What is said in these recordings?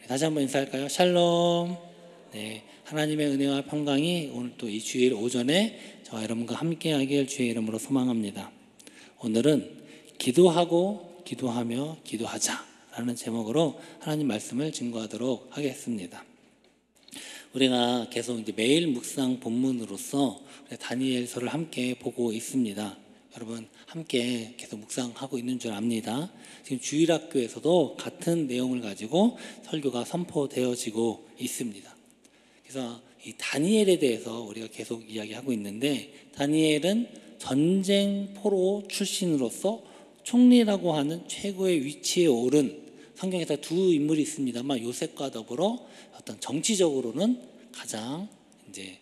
다시 한번 인사할까요? 샬롬. 네, 하나님의 은혜와 평강이 오늘 또 이 주일 오전에 저와 여러분과 함께 하길 주의 이름으로 소망합니다. 오늘은 기도하고 기도하며 기도하자라는 제목으로 하나님 말씀을 증거하도록 하겠습니다. 우리가 계속 이제 매일 묵상 본문으로서 다니엘서를 함께 보고 있습니다. 여러분 함께 계속 묵상하고 있는 줄 압니다. 지금 주일학교에서도 같은 내용을 가지고 설교가 선포되어지고 있습니다. 그래서 이 다니엘에 대해서 우리가 계속 이야기하고 있는데, 다니엘은 전쟁 포로 출신으로서 총리라고 하는 최고의 위치에 오른, 성경에서 두 인물이 있습니다만 요셉과 더불어 어떤 정치적으로는 가장 이제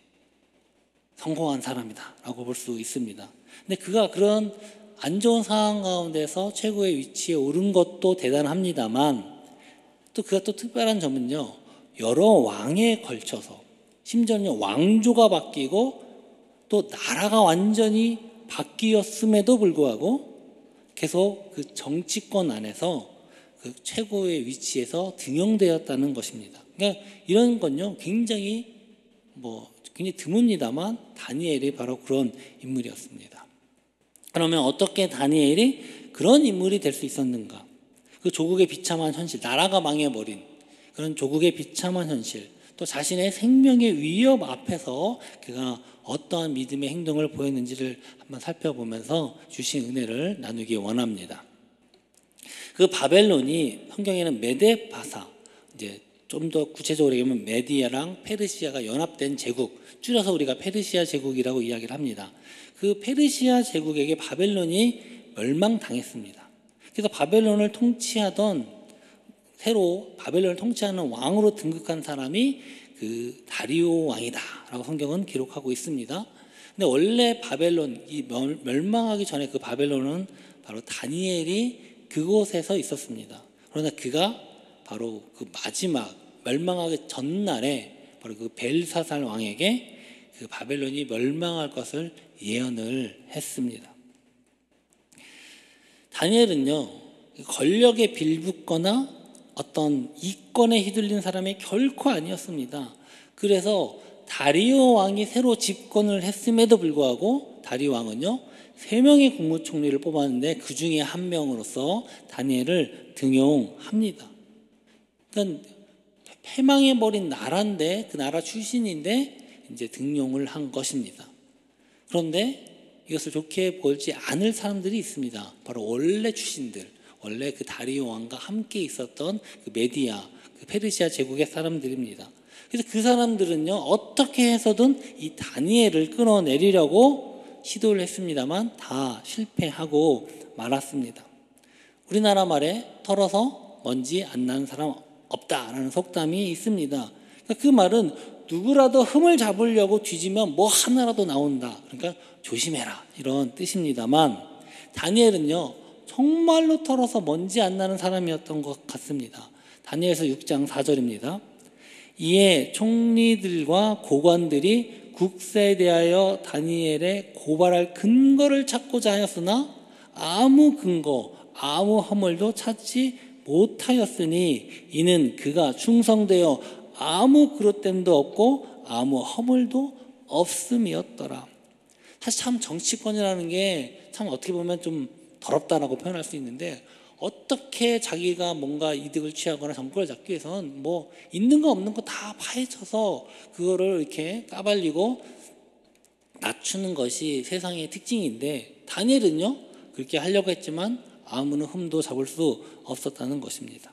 성공한 사람이다라고 볼 수 있습니다. 근데 그가 그런 안 좋은 상황 가운데서 최고의 위치에 오른 것도 대단합니다만, 또 그가 또 특별한 점은요, 여러 왕에 걸쳐서 심지어는 왕조가 바뀌고 또 나라가 완전히 바뀌었음에도 불구하고 계속 그 정치권 안에서 그 최고의 위치에서 등용되었다는 것입니다. 그러니까 이런 건요 굉장히 드뭅니다만 다니엘이 바로 그런 인물이었습니다. 그러면 어떻게 다니엘이 그런 인물이 될 수 있었는가? 그 조국의 비참한 현실, 나라가 망해버린 그런 조국의 비참한 현실, 또 자신의 생명의 위협 앞에서 그가 어떠한 믿음의 행동을 보였는지를 한번 살펴보면서 주신 은혜를 나누기 원합니다. 그 바벨론이 성경에는 메데바사, 이제 좀 더 구체적으로 얘기하면 메디아랑 페르시아가 연합된 제국, 줄여서 우리가 페르시아 제국이라고 이야기를 합니다. 그 페르시아 제국에게 바벨론이 멸망당했습니다. 그래서 바벨론을 통치하던, 새로 바벨론을 통치하는 왕으로 등극한 사람이 그 다리오 왕이다라고 성경은 기록하고 있습니다. 근데 원래 바벨론, 이 멸망하기 전에 그 바벨론은 바로 다니엘이 그곳에서 있었습니다. 그러나 그가 바로 그 마지막 멸망하기 전날에 바로 그 벨사살 왕에게 그 바벨론이 멸망할 것을 예언을 했습니다. 다니엘은요, 권력에 빌붙거나 어떤 이권에 휘둘린 사람이 결코 아니었습니다. 그래서 다리오 왕이 새로 집권을 했음에도 불구하고 다리오 왕은요 3명의 국무총리를 뽑았는데 그 중에 한 명으로서 다니엘을 등용합니다. 그러니까 패망해버린 나라인데, 그 나라 출신인데 이제 등용을 한 것입니다. 그런데 이것을 좋게 보지 않을 사람들이 있습니다. 바로 원래 출신들, 원래 그 다리오 왕과 함께 있었던 그 메디아, 그 페르시아 제국의 사람들입니다. 그래서 그 사람들은요 어떻게 해서든 이 다니엘을 끌어내리려고 시도를 했습니다만 다 실패하고 말았습니다. 우리나라 말에 털어서 먼지 안 나는 사람 없다라는 속담이 있습니다. 그러니까 그 말은 누구라도 흠을 잡으려고 뒤지면 뭐 하나라도 나온다, 그러니까 조심해라, 이런 뜻입니다만, 다니엘은요 정말로 털어서 먼지 안 나는 사람이었던 것 같습니다. 다니엘서 6장 4절입니다. 이에 총리들과 고관들이 국사에 대하여 다니엘의 고발할 근거를 찾고자 하였으나 아무 근거, 아무 허물도 찾지 못하였으니 이는 그가 충성되어 아무 그릇됨도 없고 아무 허물도 없음이었더라. 사실 참 정치권이라는 게 참 어떻게 보면 좀 더럽다라고 표현할 수 있는데, 어떻게 자기가 뭔가 이득을 취하거나 정권을 잡기 위해서는 뭐 있는 거 없는 거 다 파헤쳐서 그거를 이렇게 까발리고 낮추는 것이 세상의 특징인데, 다니엘은요 그렇게 하려고 했지만 아무는 흠도 잡을 수 없었다는 것입니다.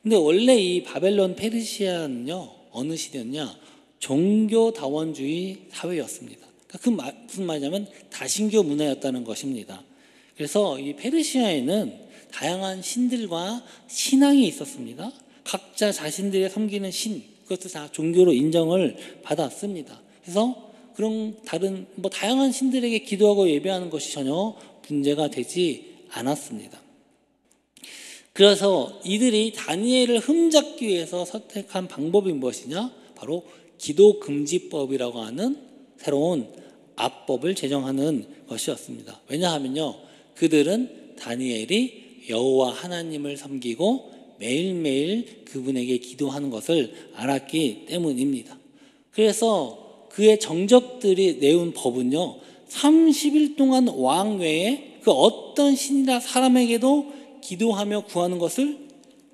근데 원래 이 바벨론 페르시아는요 어느 시대였냐, 종교다원주의 사회였습니다. 그러니까 무슨 말이냐면 다신교 문화였다는 것입니다. 그래서 이 페르시아에는 다양한 신들과 신앙이 있었습니다. 각자 자신들의 섬기는 신, 그것도 다 종교로 인정을 받았습니다. 그래서 그런 다른 다양한 신들에게 기도하고 예배하는 것이 전혀 문제가 되지 않았습니다. 그래서 이들이 다니엘을 흠잡기 위해서 선택한 방법이 무엇이냐? 바로 기도금지법이라고 하는 새로운 압법을 제정하는 것이었습니다. 왜냐하면요, 그들은 다니엘이 여호와 하나님을 섬기고 매일매일 그분에게 기도하는 것을 알았기 때문입니다. 그래서 그의 정적들이 내온 법은요, 30일 동안 왕 외에 그 어떤 신이나 사람에게도 기도하며 구하는 것을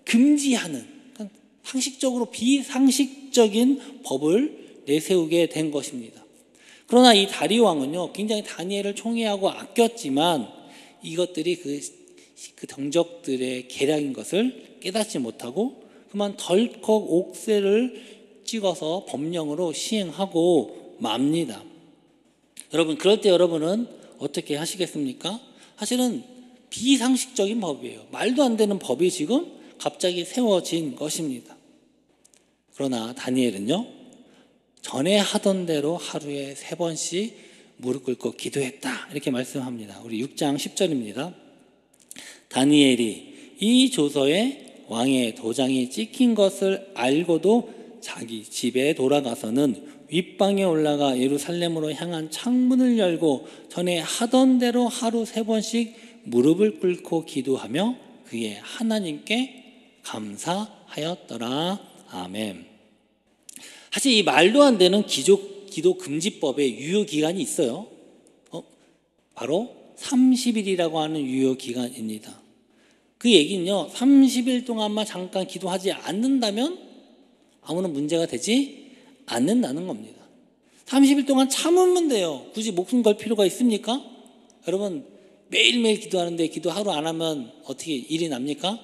금지하는, 그러니까 상식적으로 비상식적인 법을 내세우게 된 것입니다. 그러나 이 다리오 왕은요, 굉장히 다니엘을 총애하고 아꼈지만 이것들이 그 정적들의 계략인 것을 깨닫지 못하고 그만 덜컥 옥새를 찍어서 법령으로 시행하고 맙니다. 여러분, 그럴 때 여러분은 어떻게 하시겠습니까? 사실은 비상식적인 법이에요. 말도 안 되는 법이 지금 갑자기 세워진 것입니다. 그러나 다니엘은요, 전에 하던 대로 하루에 3번씩 무릎 꿇고 기도했다, 이렇게 말씀합니다. 우리 6장 10절입니다. 다니엘이 이 조서에 왕의 도장이 찍힌 것을 알고도 자기 집에 돌아가서는 윗방에 올라가 예루살렘으로 향한 창문을 열고 전에 하던 대로 하루 3번씩 무릎을 꿇고 기도하며 그의 하나님께 감사하였더라. 아멘. 사실 이 말도 안 되는 기도 금지법의 유효기간이 있어요. 바로 30일이라고 하는 유효기간입니다. 그 얘기는요, 30일 동안만 잠깐 기도하지 않는다면 아무런 문제가 되지 않는다는 겁니다. 30일 동안 참으면 돼요. 굳이 목숨 걸 필요가 있습니까? 여러분, 매일매일 기도하는데 기도 하루 안 하면 어떻게 일이 납니까?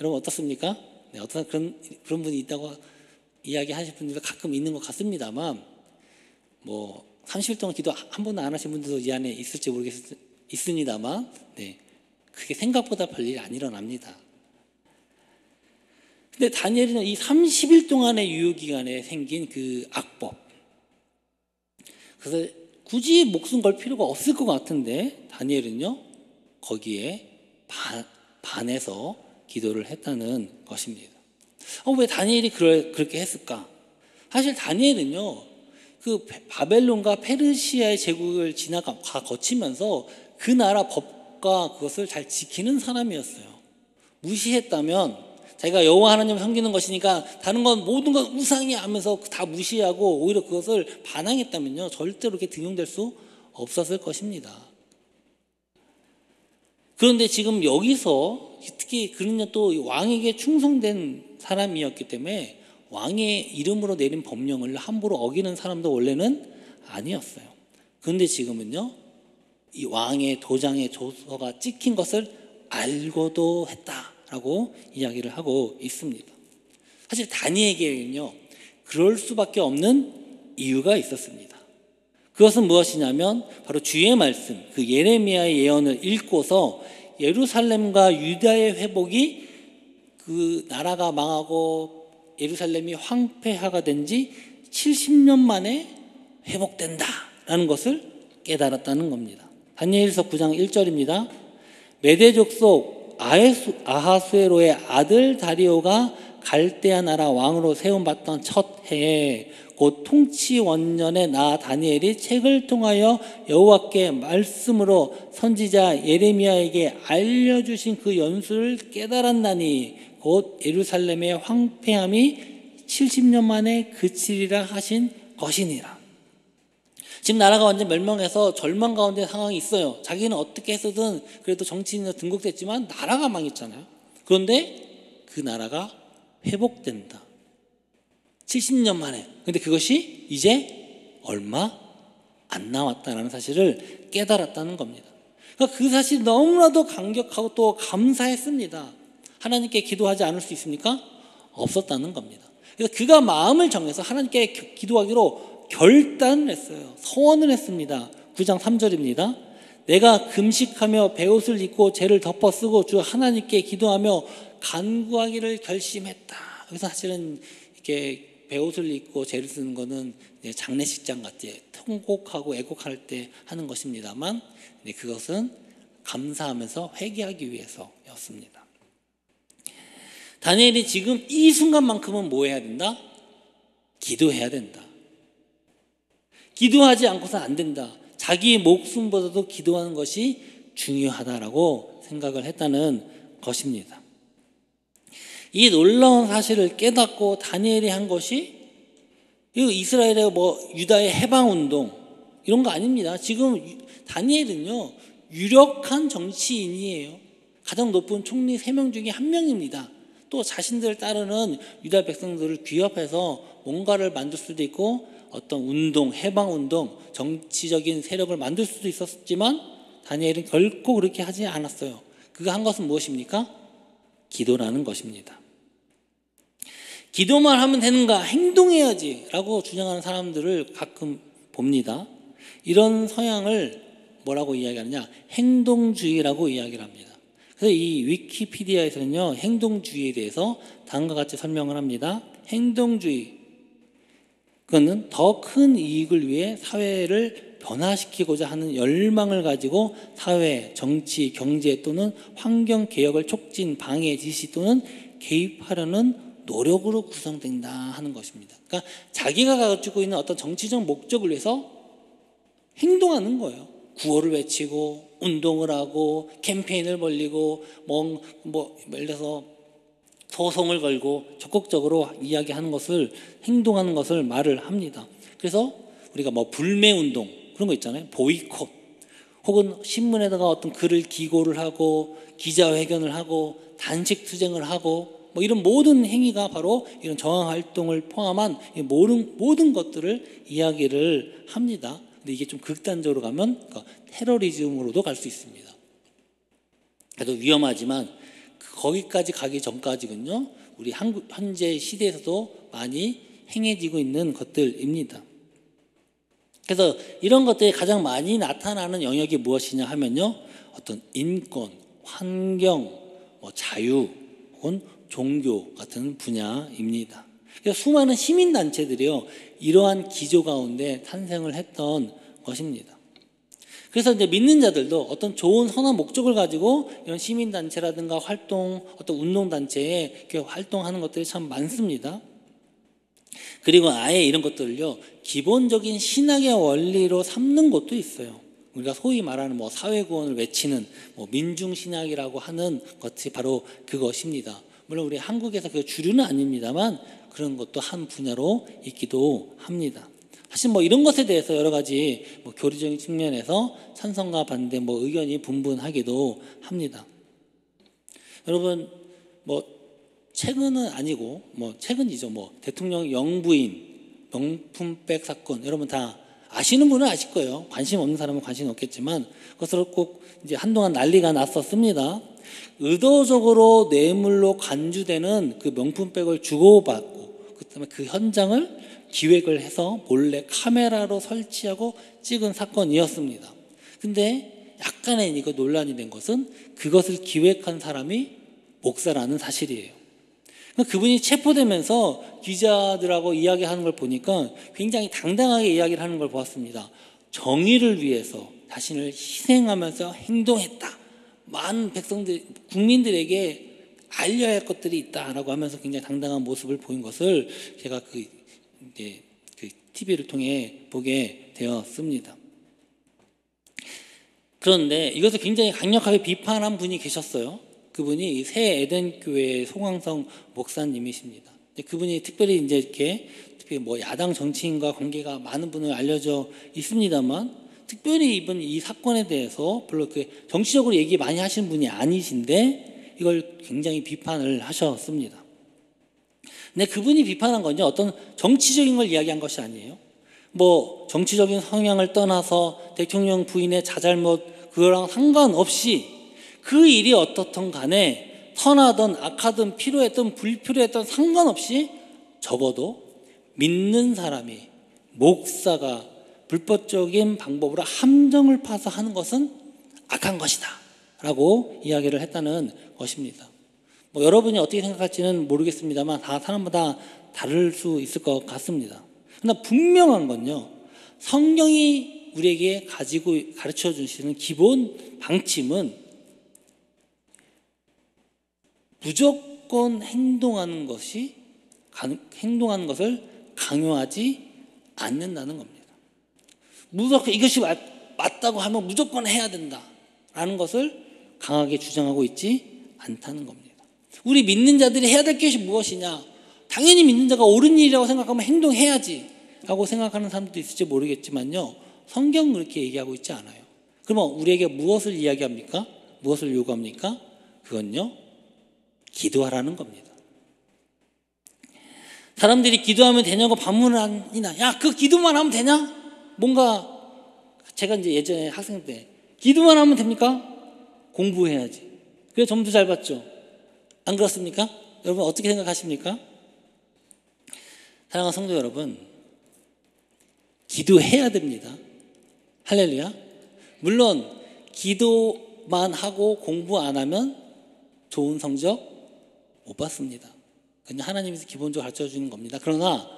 여러분 어떻습니까? 네, 어떤 그런 분이 있다고 이야기하실 분들도 가끔 있는 것 같습니다만, 뭐 30일 동안 기도 한 번도 안 하신 분들도 이 안에 있을지 있습니다만, 네, 그게 생각보다 별일이 안 일어납니다. 근데 다니엘은 이 30일 동안의 유효기간에 생긴 그 악법, 그래서 굳이 목숨 걸 필요가 없을 것 같은데 다니엘은요, 거기에 반해서 기도를 했다는 것입니다. 왜 다니엘이 그렇게 했을까? 사실 다니엘은요, 그 바벨론과 페르시아의 제국을 거치면서 그 나라 법과 그것을 잘 지키는 사람이었어요. 무시했다면, 자기가 여호와 하나님을 섬기는 것이니까 다른 건 모든 건 우상이 하면서 다 무시하고 오히려 그것을 반항했다면요, 절대로 이렇게 등용될 수 없었을 것입니다. 그런데 지금 여기서 특히 그는 또 왕에게 충성된 사람이었기 때문에 왕의 이름으로 내린 법령을 함부로 어기는 사람도 원래는 아니었어요. 그런데 지금은요, 이 왕의 도장에 조서가 찍힌 것을 알고도 했다라고 이야기를 하고 있습니다. 사실 다니엘에게는요, 그럴 수밖에 없는 이유가 있었습니다. 그것은 무엇이냐면 바로 주의 말씀, 그 예레미야의 예언을 읽고서 예루살렘과 유다의 회복이, 그 나라가 망하고 예루살렘이 황폐화가 된 지 70년 만에 회복된다라는 것을 깨달았다는 겁니다. 다니엘서 9장 1절입니다. 메대족 속 아하수에로의 아들 다리오가 갈대아 나라 왕으로 세움받던 첫 해에 곧 통치 원년에 나 다니엘이 책을 통하여 여호와께 말씀으로 선지자 예레미야에게 알려주신 그 연수를 깨달았나니 곧 예루살렘의 황폐함이 70년 만에 그치리라 하신 것이니라. 지금 나라가 완전 멸망해서 절망 가운데 상황이 있어요. 자기는 어떻게 해서든 그래도 정치인으로 등극됐지만 나라가 망했잖아요. 그런데 그 나라가 회복된다. 70년 만에. 근데 그것이 이제 얼마 안 남았다는 사실을 깨달았다는 겁니다. 그러니까 그 사실이 너무나도 감격하고 또 감사했습니다. 하나님께 기도하지 않을 수 있습니까? 없었다는 겁니다. 그래서 그가 마음을 정해서 하나님께 기도하기로 결단을 했어요. 서원을 했습니다. 9장 3절입니다. 내가 금식하며 베옷을 입고 죄를 덮어 쓰고 주 하나님께 기도하며 간구하기를 결심했다. 여기서 사실은 이렇게 베옷을 입고 죄를 쓰는 거는 장례식장 같이 통곡하고 애곡할 때 하는 것입니다만, 그것은 감사하면서 회개하기 위해서였습니다. 다니엘이 지금 이 순간만큼은 뭐 해야 된다? 기도해야 된다. 기도하지 않고서는 안 된다. 자기 목숨보다도 기도하는 것이 중요하다라고 생각을 했다는 것입니다. 이 놀라운 사실을 깨닫고 다니엘이 한 것이 이스라엘의 유다의 해방운동 이런 거 아닙니다. 지금 다니엘은요 유력한 정치인이에요. 가장 높은 총리 3명 중에 1명입니다. 또 자신들 따르는 유다 백성들을 귀합해서 뭔가를 만들 수도 있고 어떤 운동, 해방운동, 정치적인 세력을 만들 수도 있었지만 다니엘은 결코 그렇게 하지 않았어요. 그가 한 것은 무엇입니까? 기도라는 것입니다. 기도만 하면 되는가? 행동해야지 라고 주장하는 사람들을 가끔 봅니다. 이런 성향을 뭐라고 이야기하느냐? 행동주의라고 이야기를 합니다. 그래서 이 위키피디아에서는요, 행동주의에 대해서 다음과 같이 설명을 합니다. 행동주의, 그거는 더 큰 이익을 위해 사회를 변화시키고자 하는 열망을 가지고 사회, 정치, 경제 또는 환경 개혁을 촉진, 방해, 지시 또는 개입하려는 노력으로 구성된다 하는 것입니다. 그러니까 자기가 가지고 있는 어떤 정치적 목적을 위해서 행동하는 거예요. 구호를 외치고 운동을 하고 캠페인을 벌리고 예를 들어서 소송을 걸고 적극적으로 이야기하는 것을 행동하는 것을 말을 합니다. 그래서 우리가 불매운동 그런 거 있잖아요. 보이콧 혹은 신문에다가 어떤 글을 기고를 하고 기자회견을 하고 단식 투쟁을 하고 이런 모든 행위가 바로 이런 저항활동을 포함한 모든 것들을 이야기를 합니다. 근데 이게 좀 극단적으로 가면 테러리즘으로도 갈 수 있습니다. 그래도 위험하지만 거기까지 가기 전까지는요, 우리 현재 시대에서도 많이 행해지고 있는 것들입니다. 그래서 이런 것들이 가장 많이 나타나는 영역이 무엇이냐 하면요, 어떤 인권, 환경, 자유, 혹은 종교 같은 분야입니다. 그래서 수많은 시민단체들이요, 이러한 기조 가운데 탄생을 했던 것입니다. 그래서 이제 믿는 자들도 어떤 좋은 선한 목적을 가지고 이런 시민단체라든가 어떤 운동단체에 이렇게 활동하는 것들이 참 많습니다. 그리고 아예 이런 것들을요, 기본적인 신학의 원리로 삼는 것도 있어요. 우리가 소위 말하는 사회구원을 외치는 민중신학이라고 하는 것이 바로 그것입니다. 물론 우리 한국에서 그 주류는 아닙니다만 그런 것도 한 분야로 있기도 합니다. 사실 이런 것에 대해서 여러 가지 교리적인 측면에서 찬성과 반대 의견이 분분하기도 합니다. 여러분 최근은 아니고 최근이죠. 대통령 영부인 명품백 사건 여러분 다 아시는 분은 아실 거예요. 관심 없는 사람은 관심 없겠지만 그것으로 꼭 이제 한동안 난리가 났었습니다. 의도적으로 뇌물로 간주되는 그 명품백을 주고받고 그다음에 그 현장을 기획을 해서 몰래 카메라로 설치하고 찍은 사건이었습니다. 근데 약간의 이거 논란이 된 것은 그것을 기획한 사람이 목사라는 사실이에요. 그분이 체포되면서 기자들하고 이야기하는 걸 보니까 굉장히 당당하게 이야기를 하는 걸 보았습니다. 정의를 위해서 자신을 희생하면서 행동했다. 많은 국민들에게 알려야 할 것들이 있다라고 하면서 굉장히 당당한 모습을 보인 것을 제가 그 TV를 통해 보게 되었습니다. 그런데 이것을 굉장히 강력하게 비판한 분이 계셨어요. 그분이 새 에덴 교회의 송황성 목사님이십니다. 그분이 특별히 이렇게 야당 정치인과 관계가 많은 분을 알려져 있습니다만 특별히 이 사건에 대해서 별로 정치적으로 얘기 많이 하시는 분이 아니신데 이걸 굉장히 비판을 하셨습니다. 근데 그분이 비판한 건요, 어떤 정치적인 걸 이야기한 것이 아니에요. 정치적인 성향을 떠나서 대통령 부인의 자잘못 그거랑 상관없이 그 일이 어떻든 간에 선하든 악하든 필요했든 불필요했든 상관없이 적어도 믿는 사람이 목사가 불법적인 방법으로 함정을 파서 하는 것은 악한 것이다 라고 이야기를 했다는 것입니다. 여러분이 어떻게 생각할지는 모르겠습니다만 다 사람마다 다를 수 있을 것 같습니다. 그러나 분명한 건요, 성경이 우리에게 가르쳐 주시는 기본 방침은 무조건 행동하는 것을 강요하지 않는다는 겁니다. 무조건 이것이 맞다고 하면 무조건 해야 된다라는 것을 강하게 주장하고 있지 않다는 겁니다. 우리 믿는 자들이 해야 될 것이 무엇이냐? 당연히 믿는 자가 옳은 일이라고 생각하면 행동해야지 라고 생각하는 사람도 있을지 모르겠지만요, 성경은 그렇게 얘기하고 있지 않아요. 그러면 우리에게 무엇을 이야기합니까? 무엇을 요구합니까? 그건요, 기도하라는 겁니다. 사람들이 기도하면 되냐고 반문하니나, 야, 그 기도만 하면 되냐? 뭔가 제가 이제 예전에 학생 때 기도만 하면 됩니까? 공부해야지. 그래 점수 잘 받죠. 안 그렇습니까? 여러분 어떻게 생각하십니까? 사랑하는 성도 여러분, 기도해야 됩니다. 할렐루야. 물론 기도만 하고 공부 안 하면 좋은 성적 못 받습니다. 그냥 하나님께서 기본적으로 가르쳐주는 겁니다. 그러나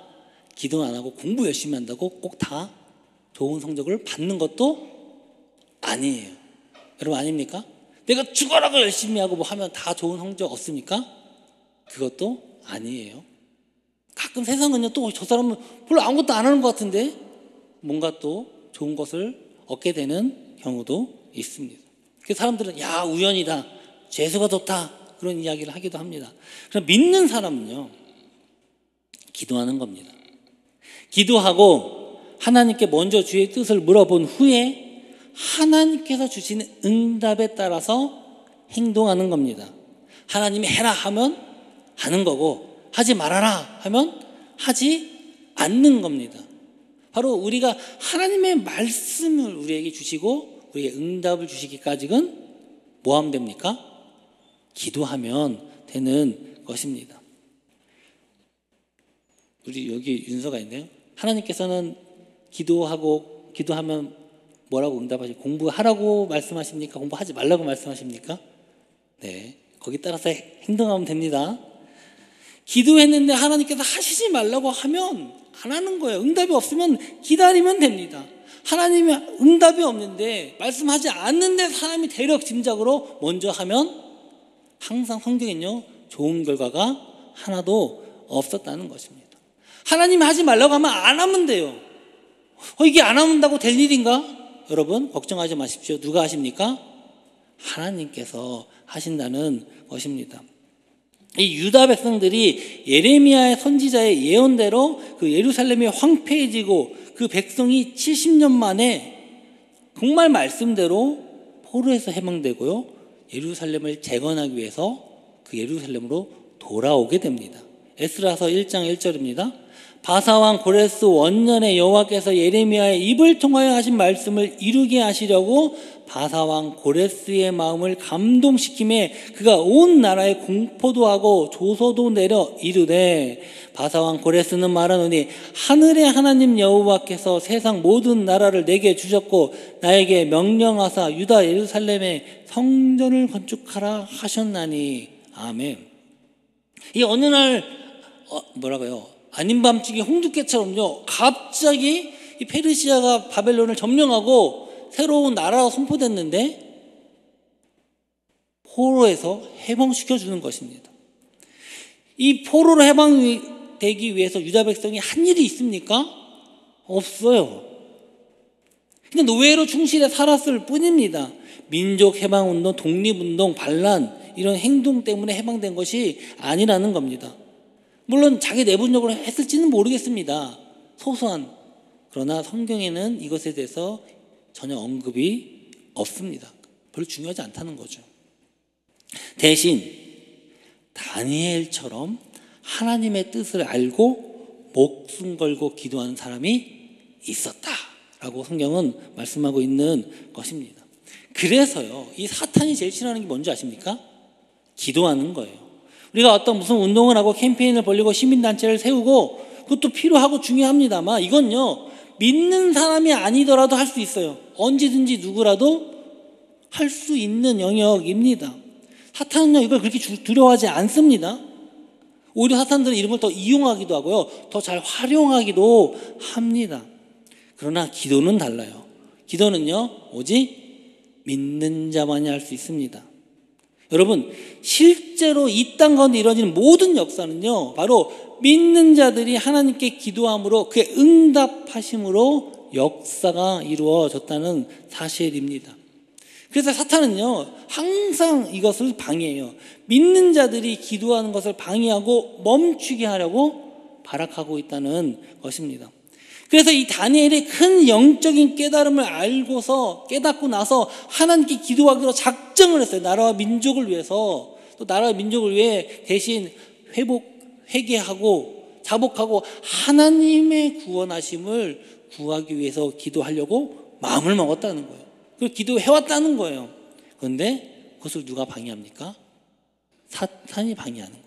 기도 안 하고 공부 열심히 한다고 꼭 다 좋은 성적을 받는 것도 아니에요. 여러분 아닙니까? 내가 죽어라고 열심히 하고 뭐 하면 다 좋은 성적 얻습니까? 그것도 아니에요. 가끔 세상은요, 또 저 사람은 별로 아무것도 안 하는 것 같은데 뭔가 또 좋은 것을 얻게 되는 경우도 있습니다. 그래서 사람들은 야, 우연이다, 재수가 좋다, 그런 이야기를 하기도 합니다. 그럼 믿는 사람은요, 기도하는 겁니다. 기도하고 하나님께 먼저 주의 뜻을 물어본 후에 하나님께서 주시는 응답에 따라서 행동하는 겁니다. 하나님이 해라 하면 하는 거고, 하지 말아라 하면 하지 않는 겁니다. 바로 우리가 하나님의 말씀을 우리에게 주시고 우리에게 응답을 주시기까지는 뭐 하면 됩니까? 기도하면 되는 것입니다. 우리 여기 윤서가 있네요. 하나님께서는 기도하면 뭐라고 응답하시고, 공부하라고 말씀하십니까? 공부하지 말라고 말씀하십니까? 네, 거기 따라서 행동하면 됩니다. 기도했는데 하나님께서 하시지 말라고 하면 안 하는 거예요. 응답이 없으면 기다리면 됩니다. 하나님이 응답이 없는데, 말씀하지 않는데 사람이 대략 짐작으로 먼저 하면 항상 성경에는요, 좋은 결과가 하나도 없었다는 것입니다. 하나님이 하지 말라고 하면 안 하면 돼요. 이게 안 한다고 될 일인가? 여러분 걱정하지 마십시오. 누가 하십니까? 하나님께서 하신다는 것입니다. 이 유다 백성들이 예레미야의 선지자의 예언대로 그 예루살렘이 황폐해지고 그 백성이 70년 만에 정말 말씀대로 포로에서 해방되고요, 예루살렘을 재건하기 위해서 그 예루살렘으로 돌아오게 됩니다. 에스라서 1장 1절입니다. 바사왕 고레스 원년에 여호와께서 예레미야의 입을 통하여 하신 말씀을 이루게 하시려고 바사왕 고레스의 마음을 감동시키매 그가 온 나라에 공포도 하고 조서도 내려 이르되, 바사왕 고레스는 말하노니 하늘의 하나님 여호와께서 세상 모든 나라를 내게 주셨고 나에게 명령하사 유다 예루살렘에 성전을 건축하라 하셨나니. 아멘. 이 어느 날 아닌 밤중에 홍두깨처럼요, 갑자기 이 페르시아가 바벨론을 점령하고 새로운 나라가 선포됐는데 포로에서 해방시켜 주는 것입니다. 이 포로로 해방되기 위해서 유다 백성이 한 일이 있습니까? 없어요. 그냥 노예로 충실해 살았을 뿐입니다. 민족 해방운동, 독립운동, 반란 이런 행동 때문에 해방된 것이 아니라는 겁니다. 물론 자기 내분적으로 했을지는 모르겠습니다. 소소한. 그러나 성경에는 이것에 대해서 전혀 언급이 없습니다. 별로 중요하지 않다는 거죠. 대신 다니엘처럼 하나님의 뜻을 알고 목숨 걸고 기도하는 사람이 있었다라고 성경은 말씀하고 있는 것입니다. 그래서요, 이 사탄이 제일 싫어하는 게 뭔지 아십니까? 기도하는 거예요. 우리가 어떤 무슨 운동을 하고 캠페인을 벌리고 시민단체를 세우고 그것도 필요하고 중요합니다만, 이건요, 믿는 사람이 아니더라도 할 수 있어요. 언제든지 누구라도 할 수 있는 영역입니다. 사탄은요, 이걸 그렇게 두려워하지 않습니다. 오히려 사탄들은 이런 걸 더 이용하기도 하고요, 더 잘 활용하기도 합니다. 그러나 기도는 달라요. 기도는요, 오직 믿는 자만이 할 수 있습니다. 여러분, 실제로 이 땅 가운데 이루어지는 모든 역사는요, 바로 믿는 자들이 하나님께 기도함으로 그의 응답하심으로 역사가 이루어졌다는 사실입니다. 그래서 사탄은요 항상 이것을 방해해요. 믿는 자들이 기도하는 것을 방해하고 멈추게 하려고 발악하고 있다는 것입니다. 그래서 이 다니엘이 큰 영적인 깨달음을 알고서 깨닫고 나서 하나님께 기도하기로 작정을 했어요. 나라와 민족을 위해서, 또 나라와 민족을 위해 대신 회개하고 자복하고 하나님의 구원하심을 구하기 위해서 기도하려고 마음을 먹었다는 거예요. 그걸 기도해왔다는 거예요. 그런데 그것을 누가 방해합니까? 사탄이 방해하는 거예요.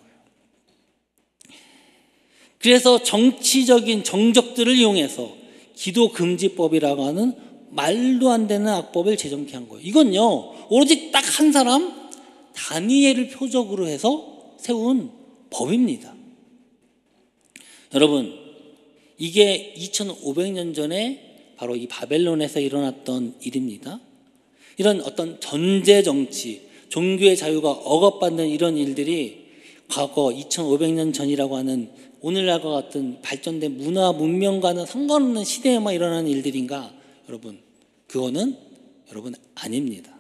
그래서 정치적인 정적들을 이용해서 기도금지법이라고 하는 말도 안 되는 악법을 제정케 한 거예요. 이건요 오로지 딱 한 사람 다니엘을 표적으로 해서 세운 법입니다. 여러분, 이게 2500년 전에 바로 이 바벨론에서 일어났던 일입니다. 이런 어떤 전제 정치, 종교의 자유가 억압받는 이런 일들이 과거 2500년 전이라고 하는 오늘날과 같은 발전된 문화 문명과는 상관없는 시대에만 일어나는 일들인가? 여러분, 그거는 여러분 아닙니다.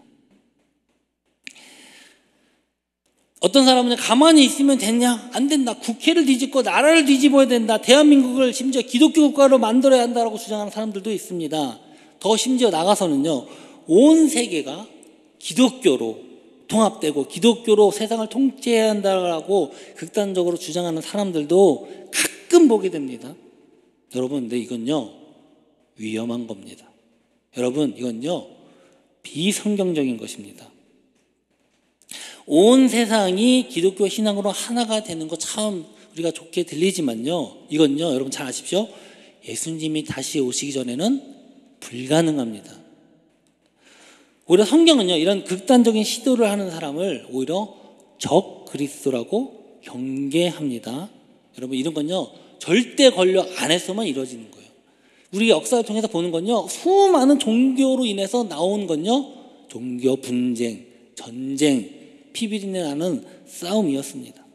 어떤 사람은 가만히 있으면 됐냐? 안 된다. 국회를 뒤집고 나라를 뒤집어야 된다. 대한민국을 심지어 기독교 국가로 만들어야 한다라고 주장하는 사람들도 있습니다. 더 심지어 나가서는요, 온 세계가 기독교로 통합되고 기독교로 세상을 통치해야 한다라고 극단적으로 주장하는 사람들도 가끔 보게 됩니다. 여러분, 근데 이건요 위험한 겁니다. 여러분, 이건요 비성경적인 것입니다. 온 세상이 기독교 신앙으로 하나가 되는 거 참 우리가 좋게 들리지만요, 이건요 여러분 잘 아십시오. 예수님이 다시 오시기 전에는 불가능합니다. 오히려 성경은요 이런 극단적인 시도를 하는 사람을 오히려 적 그리스도라고 경계합니다. 여러분, 이런 건요 절대 권력 안에서만 이루어지는 거예요. 우리 역사를 통해서 보는 건요 수많은 종교로 인해서 나온 건요 종교 분쟁, 전쟁, 피비린내 나는 싸움이었습니다.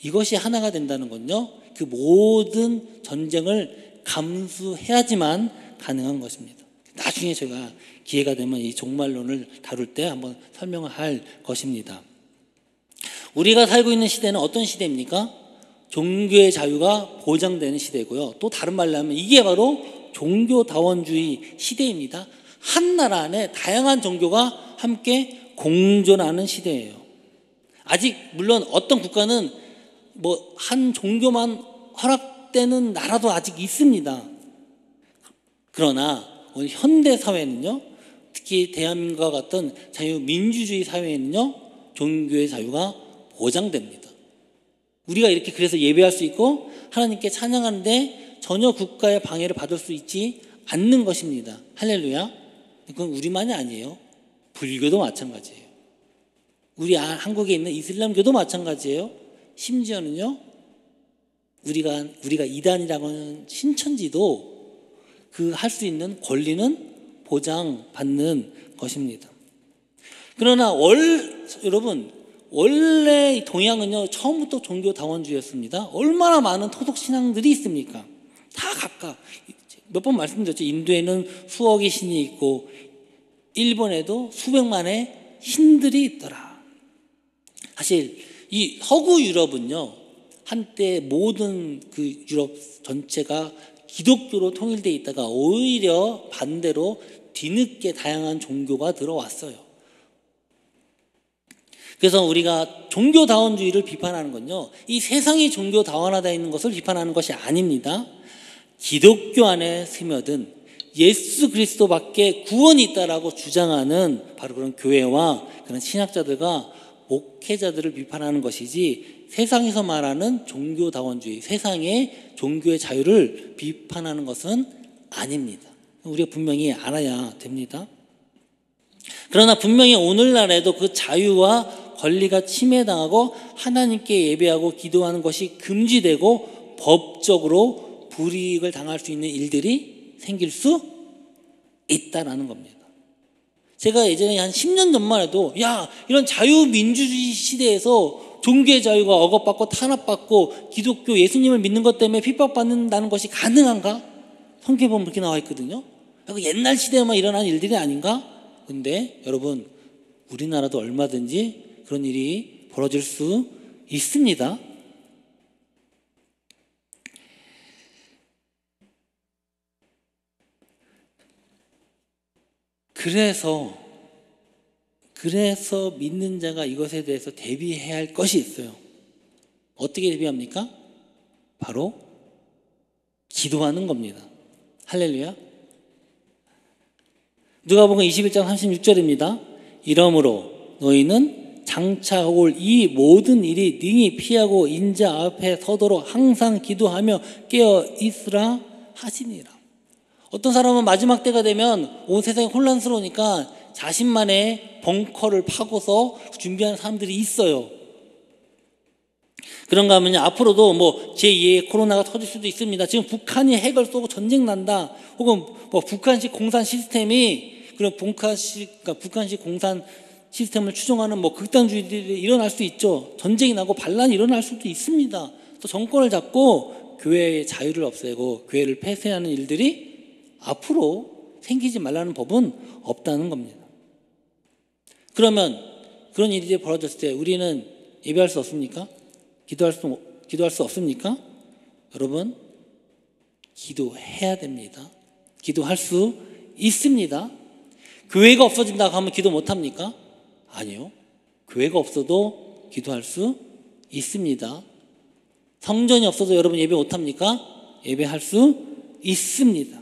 이것이 하나가 된다는 건요 그 모든 전쟁을 감수해야지만 가능한 것입니다. 나중에 제가 기회가 되면 이 종말론을 다룰 때 한번 설명을 할 것입니다. 우리가 살고 있는 시대는 어떤 시대입니까? 종교의 자유가 보장되는 시대고요. 또 다른 말로 하면 이게 바로 종교다원주의 시대입니다. 한 나라 안에 다양한 종교가 함께 공존하는 시대예요. 아직 물론 어떤 국가는 뭐 한 종교만 허락되는 나라도 아직 있습니다. 그러나 오늘 현대 사회는요, 특히 대한민국과 같은 자유민주주의 사회에는요 종교의 자유가 보장됩니다. 우리가 이렇게 그래서 예배할 수 있고 하나님께 찬양하는데 전혀 국가의 방해를 받을 수 있지 않는 것입니다. 할렐루야. 그건 우리만이 아니에요. 불교도 마찬가지예요. 우리 한국에 있는 이슬람교도 마찬가지예요. 심지어는요 우리가 이단이라고 하는 신천지도 그 할 수 있는 권리는 보장받는 것입니다. 그러나 여러분, 원래 동양은요 처음부터 종교다원주의였습니다. 얼마나 많은 토속신앙들이 있습니까? 다 각각 몇 번 말씀드렸죠. 인도에는 수억의 신이 있고 일본에도 수백만의 신들이 있더라. 사실 이 서구 유럽은요 한때 모든 그 유럽 전체가 기독교로 통일되어 있다가 오히려 반대로 뒤늦게 다양한 종교가 들어왔어요. 그래서 우리가 종교다원주의를 비판하는 건요 이 세상이 종교다원화되어 있는 것을 비판하는 것이 아닙니다. 기독교 안에 스며든 예수 그리스도밖에 구원이 있다라고 주장하는 바로 그런 교회와 그런 신학자들과 목회자들을 비판하는 것이지, 세상에서 말하는 종교다원주의, 세상의 종교의 자유를 비판하는 것은 아닙니다. 우리가 분명히 알아야 됩니다. 그러나 분명히 오늘날에도 그 자유와 권리가 침해당하고 하나님께 예배하고 기도하는 것이 금지되고 법적으로 불이익을 당할 수 있는 일들이 생길 수 있다라는 겁니다. 제가 예전에 한 10년 전만 해도 이런 자유민주주의 시대에서 종교의 자유가 억압받고 탄압받고 기독교 예수님을 믿는 것 때문에 핍박받는다는 것이 가능한가? 성경에 보면 그렇게 나와 있거든요. 옛날 시대에만 일어난 일들이 아닌가? 근데 여러분, 우리나라도 얼마든지 그런 일이 벌어질 수 있습니다. 그래서 믿는 자가 이것에 대해서 대비해야 할 것이 있어요. 어떻게 대비합니까? 바로 기도하는 겁니다. 할렐루야. 누가복음 21장 36절입니다. 이러므로 너희는 장차 올 이 모든 일이 능히 피하고 인자 앞에 서도록 항상 기도하며 깨어 있으라 하시니라. 어떤 사람은 마지막 때가 되면 온 세상이 혼란스러우니까 자신만의 벙커를 파고서 준비하는 사람들이 있어요. 그런가 하면요, 앞으로도 뭐 제2의 코로나가 터질 수도 있습니다. 지금 북한이 핵을 쏘고 전쟁 난다, 혹은 뭐 북한식 공산 시스템이 그런 북한식 공산 시스템을 추종하는 뭐 극단주의들이 일어날 수 있죠. 전쟁이 나고 반란이 일어날 수도 있습니다. 또 정권을 잡고 교회의 자유를 없애고 교회를 폐쇄하는 일들이 앞으로 생기지 말라는 법은 없다는 겁니다. 그러면 그런 일이 벌어졌을 때 우리는 예배할 수 없습니까? 기도할 수 없습니까? 여러분, 기도해야 됩니다. 기도할 수 있습니다. 교회가 없어진다고 하면 기도 못합니까? 아니요. 교회가 없어도 기도할 수 있습니다. 성전이 없어도 여러분 예배 못합니까? 예배할 수 있습니다.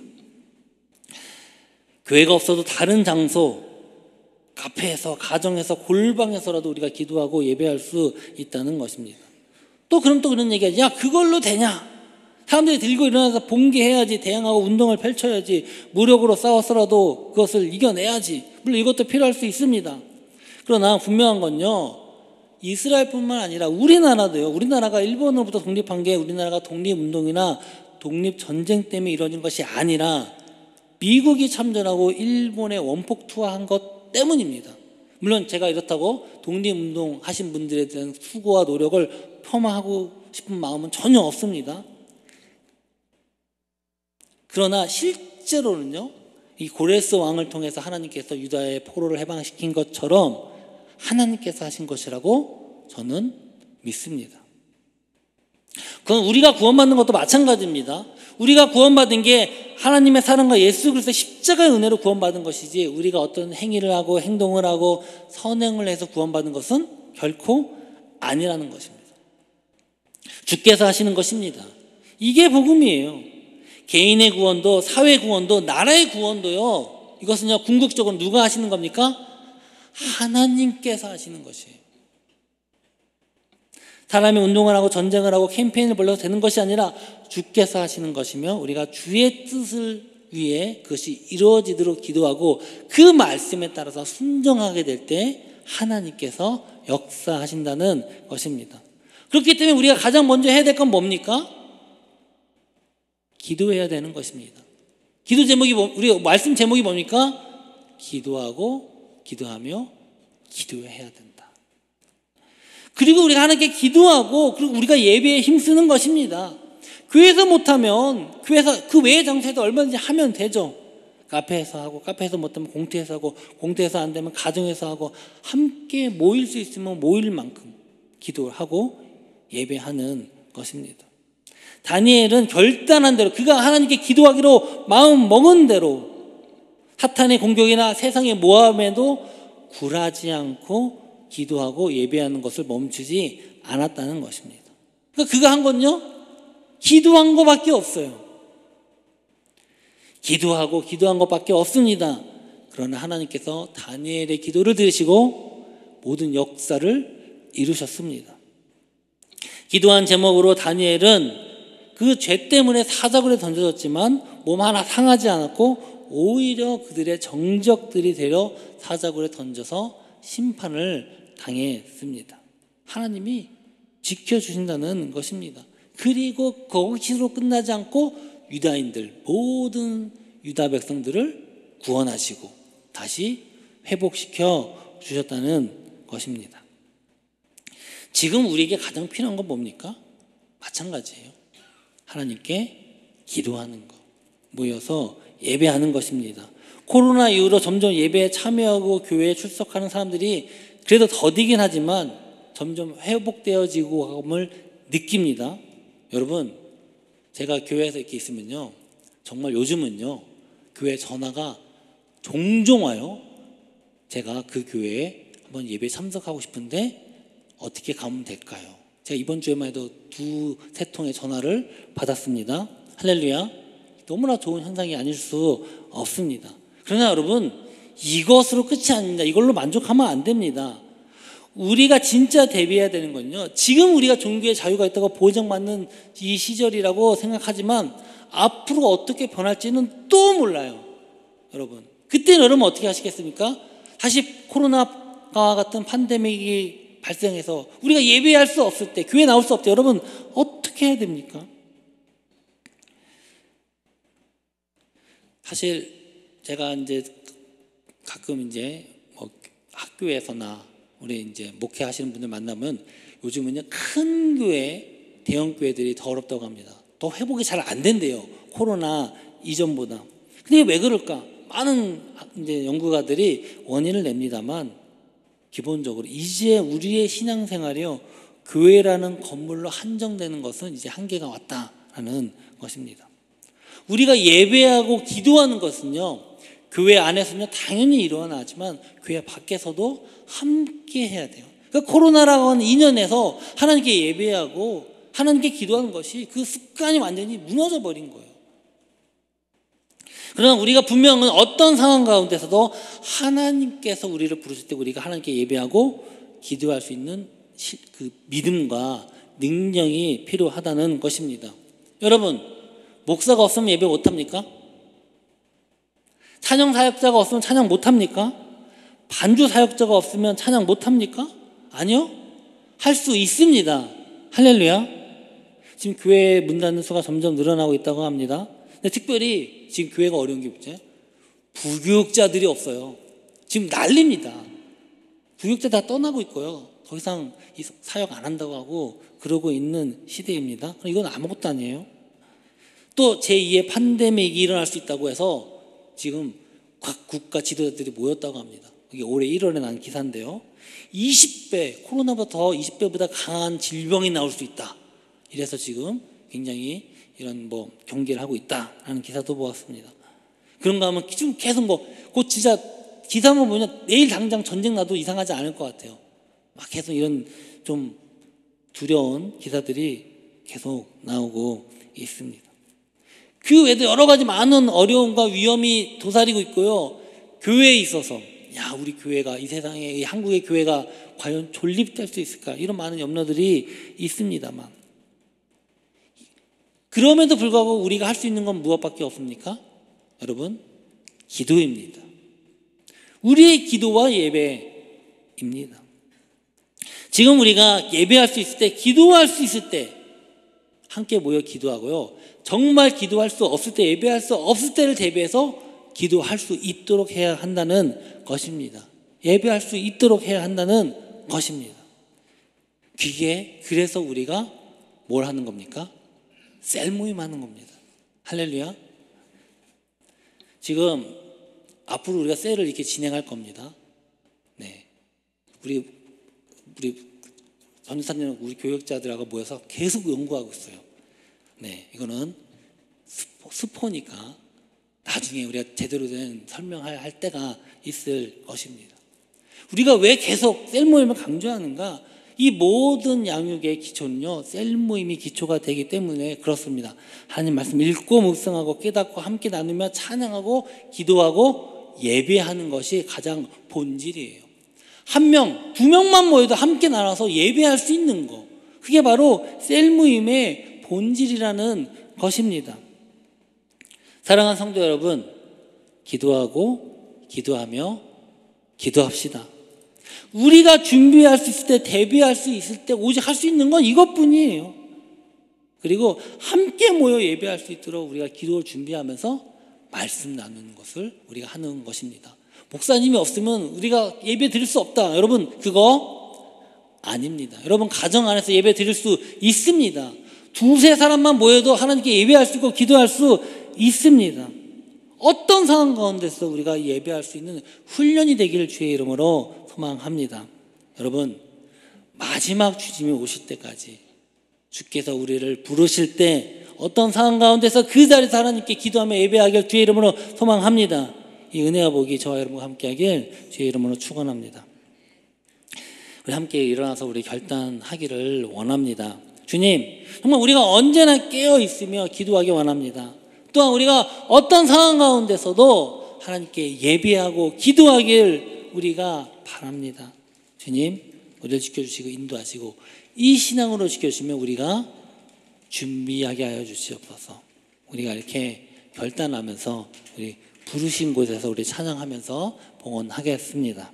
교회가 없어도 다른 장소, 카페에서, 가정에서, 골방에서라도 우리가 기도하고 예배할 수 있다는 것입니다. 그럼 또 그런 얘기하지. 야, 그걸로 되냐? 사람들이 들고 일어나서 봉기해야지, 대항하고 운동을 펼쳐야지, 무력으로 싸워서라도 그것을 이겨내야지. 물론 이것도 필요할 수 있습니다. 그러나 분명한 건요, 이스라엘뿐만 아니라 우리나라도요, 우리나라가 일본으로부터 독립한 게 우리나라가 독립운동이나 독립전쟁 때문에 이루어진 것이 아니라 미국이 참전하고 일본에 원폭 투하한 것 때문입니다. 물론 제가 이렇다고 독립운동 하신 분들에 대한 수고와 노력을 폄하하고 싶은 마음은 전혀 없습니다. 그러나 실제로는요, 이 고레스 왕을 통해서 하나님께서 유다의 포로를 해방시킨 것처럼 하나님께서 하신 것이라고 저는 믿습니다. 그건 우리가 구원받는 것도 마찬가지입니다. 우리가 구원받은 게 하나님의 사랑과 예수 그리스도의 십자가의 은혜로 구원받은 것이지, 우리가 어떤 행위를 하고 행동을 하고 선행을 해서 구원받은 것은 결코 아니라는 것입니다. 주께서 하시는 것입니다. 이게 복음이에요. 개인의 구원도, 사회 구원도, 나라의 구원도요, 이것은요, 궁극적으로 누가 하시는 겁니까? 하나님께서 하시는 것이에요. 사람이 운동을 하고 전쟁을 하고 캠페인을 벌여서 되는 것이 아니라 주께서 하시는 것이며, 우리가 주의 뜻을 위해 그것이 이루어지도록 기도하고 그 말씀에 따라서 순종하게 될 때 하나님께서 역사하신다는 것입니다. 그렇기 때문에 우리가 가장 먼저 해야 될 건 뭡니까? 기도해야 되는 것입니다. 기도 제목이 우리 말씀 제목이 뭡니까? 기도하고 기도하며 기도해야 된다. 그리고 우리가 하나님께 기도하고 그리고 우리가 예배에 힘쓰는 것입니다. 교회에서 못하면 교회에서 그 외의 장소에도 얼마든지 하면 되죠. 카페에서 하고, 카페에서 못하면 공터에서 하고, 공터에서 안 되면 가정에서 하고, 함께 모일 수 있으면 모일 만큼 기도를 하고 예배하는 것입니다. 다니엘은 결단한 대로, 그가 하나님께 기도하기로 마음 먹은 대로 사탄의 공격이나 세상의 모함에도 굴하지 않고 기도하고 예배하는 것을 멈추지 않았다는 것입니다. 그러니까 그가 한 건요, 기도한 것밖에 없어요. 기도하고 기도한 것밖에 없습니다. 그러나 하나님께서 다니엘의 기도를 들으시고 모든 역사를 이루셨습니다. 기도한 제목으로 다니엘은 그 죄 때문에 사자굴에 던져졌지만 몸 하나 상하지 않았고 오히려 그들의 정적들이 되려 사자굴에 던져서 심판을 당했습니다. 하나님이 지켜주신다는 것입니다. 그리고 거기서 끝나지 않고 유다인들, 모든 유다 백성들을 구원하시고 다시 회복시켜 주셨다는 것입니다. 지금 우리에게 가장 필요한 건 뭡니까? 마찬가지예요. 하나님께 기도하는 것, 모여서 예배하는 것입니다. 코로나 이후로 점점 예배에 참여하고 교회에 출석하는 사람들이 그래도 더디긴 하지만 점점 회복되어지고함을 느낍니다. 여러분, 제가 교회에서 이렇게 있으면요, 정말 요즘은요, 교회 전화가 종종 와요. 제가 그 교회에 한번 예배에 참석하고 싶은데 어떻게 가면 될까요? 제가 이번 주에만 해도 2-3통의 전화를 받았습니다. 할렐루야. 너무나 좋은 현상이 아닐 수 없습니다. 그러나 여러분, 이것으로 끝이 아닙니다. 이걸로 만족하면 안 됩니다. 우리가 진짜 대비해야 되는 건요, 지금 우리가 종교의 자유가 있다고 보장받는 이 시절이라고 생각하지만 앞으로 어떻게 변할지는 또 몰라요. 여러분, 그때는 여러분 어떻게 하시겠습니까? 다시 코로나와 같은 팬데믹이 발생해서 우리가 예배할 수 없을 때, 교회 나올 수 없을 때 여러분 어떻게 해야 됩니까? 사실 제가 이제 가끔 이제 뭐 학교에서나 우리 이제 목회하시는 분들 만나면 요즘은요, 큰 교회, 대형 교회들이 더 어렵다고 합니다. 더 회복이 잘 안 된대요. 코로나 이전보다. 근데 왜 그럴까? 많은 이제 연구가들이 원인을 냅니다만, 기본적으로 이제 우리의 신앙생활이요, 교회라는 건물로 한정되는 것은 이제 한계가 왔다라는 것입니다. 우리가 예배하고 기도하는 것은요, 교회 안에서는요 당연히 일어나지만 교회 밖에서도 함께 해야 돼요. 그러니까 코로나라고 하는 인연에서 하나님께 예배하고 하나님께 기도하는 것이 그 습관이 완전히 무너져 버린 거예요. 그러나 우리가 분명은 어떤 상황 가운데서도 하나님께서 우리를 부르실 때 우리가 하나님께 예배하고 기도할 수 있는 그 믿음과 능력이 필요하다는 것입니다. 여러분, 목사가 없으면 예배 못합니까? 찬양 사역자가 없으면 찬양 못합니까? 반주 사역자가 없으면 찬양 못합니까? 아니요, 할 수 있습니다. 할렐루야. 지금 교회 문 닫는 수가 점점 늘어나고 있다고 합니다. 근데 특별히 지금 교회가 어려운 게 뭐죠? 부교육자들이 없어요. 지금 난립니다. 부교육자 다 떠나고 있고요, 더 이상 사역 안 한다고 하고 그러고 있는 시대입니다. 이건 아무것도 아니에요. 또 제2의 팬데믹이 일어날 수 있다고 해서 지금 각 국가 지도자들이 모였다고 합니다. 이게 올해 1월에 난 기사인데요, 20배, 코로나보다 더 20배보다 강한 질병이 나올 수 있다. 이래서 지금 굉장히 이런 뭐 경계를 하고 있다라는 기사도 보았습니다. 그런가 하면 지금 계속 곧 진짜 기사만 보면 내일 당장 전쟁 나도 이상하지 않을 것 같아요. 막 계속 이런 좀 두려운 기사들이 계속 나오고 있습니다. 그 외에도 여러 가지 많은 어려움과 위험이 도사리고 있고요, 교회에 있어서 우리 교회가 이 세상에, 이 한국의 교회가 과연 존립될 수 있을까, 이런 많은 염려들이 있습니다만, 그럼에도 불구하고 우리가 할 수 있는 건 무엇밖에 없습니까? 여러분, 기도입니다. 우리의 기도와 예배입니다. 지금 우리가 예배할 수 있을 때, 기도할 수 있을 때 함께 모여 기도하고요, 정말 기도할 수 없을 때, 예배할 수 없을 때를 대비해서 기도할 수 있도록 해야 한다는 것입니다. 예배할 수 있도록 해야 한다는 것입니다. 그래서 우리가 뭘 하는 겁니까? 셀 모임 하는 겁니다. 할렐루야. 지금 앞으로 우리가 셀을 이렇게 진행할 겁니다. 네, 우리 전도사님, 우리 교역자들하고 모여서 계속 연구하고 있어요. 네, 이거는 스포니까 나중에 우리가 제대로 된 설명할 때가 있을 것입니다. 우리가 왜 계속 셀 모임을 강조하는가? 이 모든 양육의 기초는요, 셀 모임이 기초가 되기 때문에 그렇습니다. 하나님 말씀 읽고 묵상하고 깨닫고 함께 나누며 찬양하고 기도하고 예배하는 것이 가장 본질이에요. 1명, 2명만 모여도 함께 나눠서 예배할 수 있는 거, 그게 바로 셀 모임의 본질이라는 것입니다. 사랑하는 성도 여러분, 기도하고 기도하며 기도합시다. 우리가 준비할 수 있을 때, 대비할 수 있을 때 오직 할 수 있는 건 이것뿐이에요. 그리고 함께 모여 예배할 수 있도록 우리가 기도를 준비하면서 말씀 나누는 것을 우리가 하는 것입니다. 목사님이 없으면 우리가 예배 드릴 수 없다, 여러분, 그거 아닙니다. 여러분, 가정 안에서 예배 드릴 수 있습니다. 2-3 사람만 모여도 하나님께 예배할 수 있고 기도할 수 있습니다. 어떤 상황 가운데서 우리가 예배할 수 있는 훈련이 되기를 주의 이름으로 소망합니다. 여러분, 마지막 주님이 오실 때까지 주께서 우리를 부르실 때 어떤 상황 가운데서 그 자리에서 하나님께 기도하며 예배하길 주의 이름으로 소망합니다. 이 은혜와 복이 저와 여러분과 함께하길 주의 이름으로 축원합니다. 우리 함께 일어나서 우리 결단하기를 원합니다. 주님, 정말 우리가 언제나 깨어 있으며 기도하기 원합니다. 또한 우리가 어떤 상황 가운데서도 하나님께 예배하고 기도하길 우리가 바랍니다. 주님, 우리를 지켜주시고 인도하시고 이 신앙으로 지켜주시면 우리가 준비하게 하여 주시옵소서. 우리가 이렇게 결단하면서 우리 부르신 곳에서 우리 찬양하면서 봉헌하겠습니다.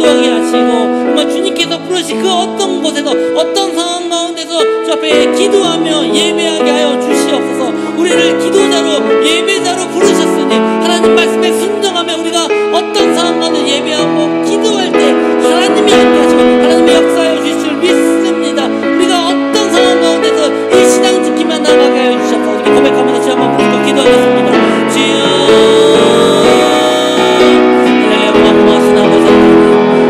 인도하게 하시고 정말 주님께서 부르신 그 어떤 곳에서 어떤 상황 가운데서 주 앞에 기도하며 예배하게 하여 주시옵소서. 우리를 기도자로 예배자로 부르셨으니 하나님 말씀에 순종하며 우리가 어떤 상황 가운데 예배하고 기도할 때 하나님이 함께하시고 하나님이 역사하여 주실 줄 믿습니다. 우리가 어떤 상황 가운데서 이 신앙 지키며 나가게 하여 주시옵소서. 이렇게 고백하면서 주 한번 부르고 기도하겠습니다. 주여 고맙습니다. 아버지 하나님,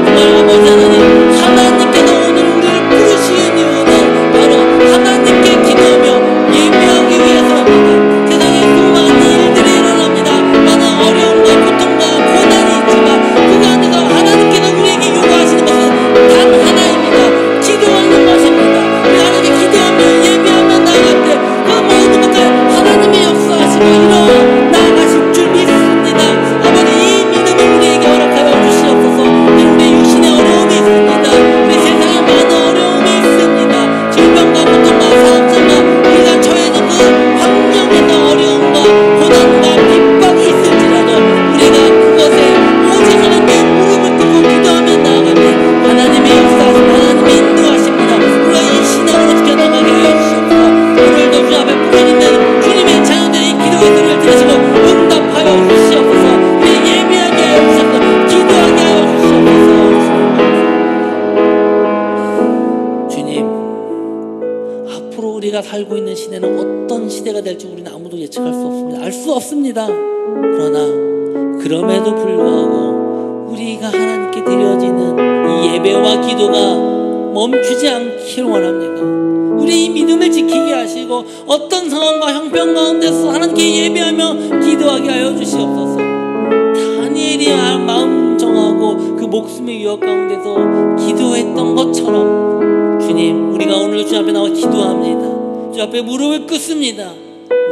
정말 아버지 하나님, 하나님께서 오늘 우리를 부르시는 이유는 바로 하나님께 기도하며 예배하기 위해서입니다. 세상에 수많은 일들이 일어납니다. 많은 어려움과 고통과 고난이 있지만 그 안에서 하나님께서 우리에게 요구하시는 것은 단 하나입니다. 기도하는 것입니다. 우리 하나님께 기도하며 예배하며 나아갈 때 그 모든 것들 하나님의 역사하시고 일어 나아가실 줄 믿습니다. 아버지 이 믿음을 우리에게 허락하여 주시옵소서. 우리 육신의 어려움이 있습니다. 우리 세상에 많은 어려움이 있습니다. 질병과 고통과 사업장과 우리가 처해진 그 환경에서 어려움과 고난과 핍박이 있을지라도 우리가 그것에 오직 하나님께 무릎을 꿇고 기도하며 나아갈 때 하나님의 역사하심 하나님의 인도하십니다. 우리가 이 신앙으로 지켜나가게 하여 주시옵소서. 오늘도 주 앞에 부르짖는 주님의 자녀들의 이 기도의 소리를 들으시고 응답하여 주시옵소서. 우리 예배하게 하여 주시옵소서. 기도하게 하여 주시옵소서. 주님, 앞으로 우리가 살고 있는 시대는 어떤 시대가 될지 우리는 아무도 예측할 수 없습니다. 알 수 없습니다. 그러나 그럼에도 불구하고 우리가 하나님께 드려지는 이 예배와 기도가 멈추지 않기를 원합니다. 우리 이 믿음을 지키게 하시고 어떤 상황과 형편 가운데서 하나님께 예배하며 기도하게 하여 주시옵소서. 다니엘이 마음 정하고 그 목숨의 위협 가운데서 기도했던 것처럼 주님, 우리가 오늘 주 앞에 나와 기도합니다. 주 앞에 무릎을 꿇습니다.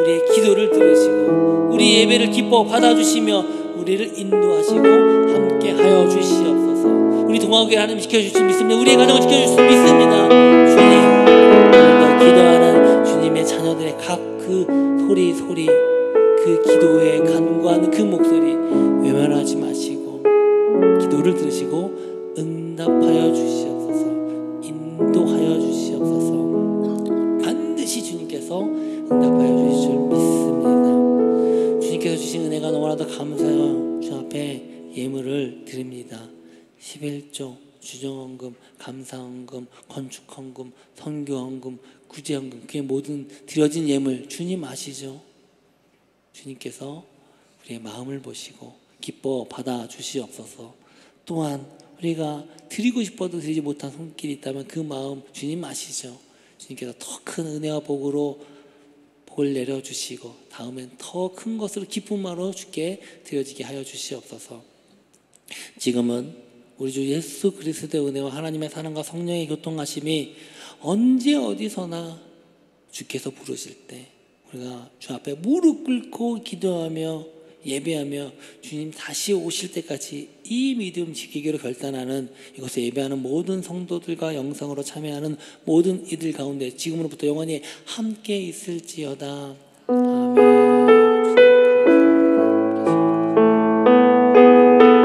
우리의 기도를 들으시고 우리 예배를 기뻐 받아주시며 우리를 인도하시고 함께 하여 주시옵소서. 우리 동학교회 하나님 지켜주실 줄 믿습니다. 우리의 가정을 지켜주실 줄 믿습니다. 주님, 오늘도 기도하는 주님의 자녀들의 각 그 소리 그 기도에 간구하는 그 목소리 외면하지 마시고 기도를 들으시고 응답하여 주시옵소서. 인도하여 주시옵소서. 반드시 주님께서 응답하여 주실 줄 믿습니다. 주님께서 주신 은혜가 너무나도 감사해요. 주 앞에 예물을 드립니다. 11조, 주정헌금, 감사헌금, 건축헌금, 선교헌금, 구제헌금, 그의 모든 드려진 예물 주님 아시죠? 주님께서 우리의 마음을 보시고 기뻐 받아 주시옵소서. 또한 우리가 드리고 싶어도 드리지 못한 손길이 있다면 그 마음 주님 아시죠? 주님께서 더 큰 은혜와 복을 내려주시고 다음엔 더 큰 것으로 기쁨으로 주께 드려지게 하여 주시옵소서. 지금은 우리 주 예수 그리스도의 은혜와 하나님의 사랑과 성령의 교통하심이 언제 어디서나 주께서 부르실 때 우리가 주 앞에 무릎 꿇고 기도하며 예배하며 주님 다시 오실 때까지 이 믿음 지키기로 결단하는 이곳에 예배하는 모든 성도들과 영상으로 참여하는 모든 이들 가운데 지금으로부터 영원히 함께 있을지어다.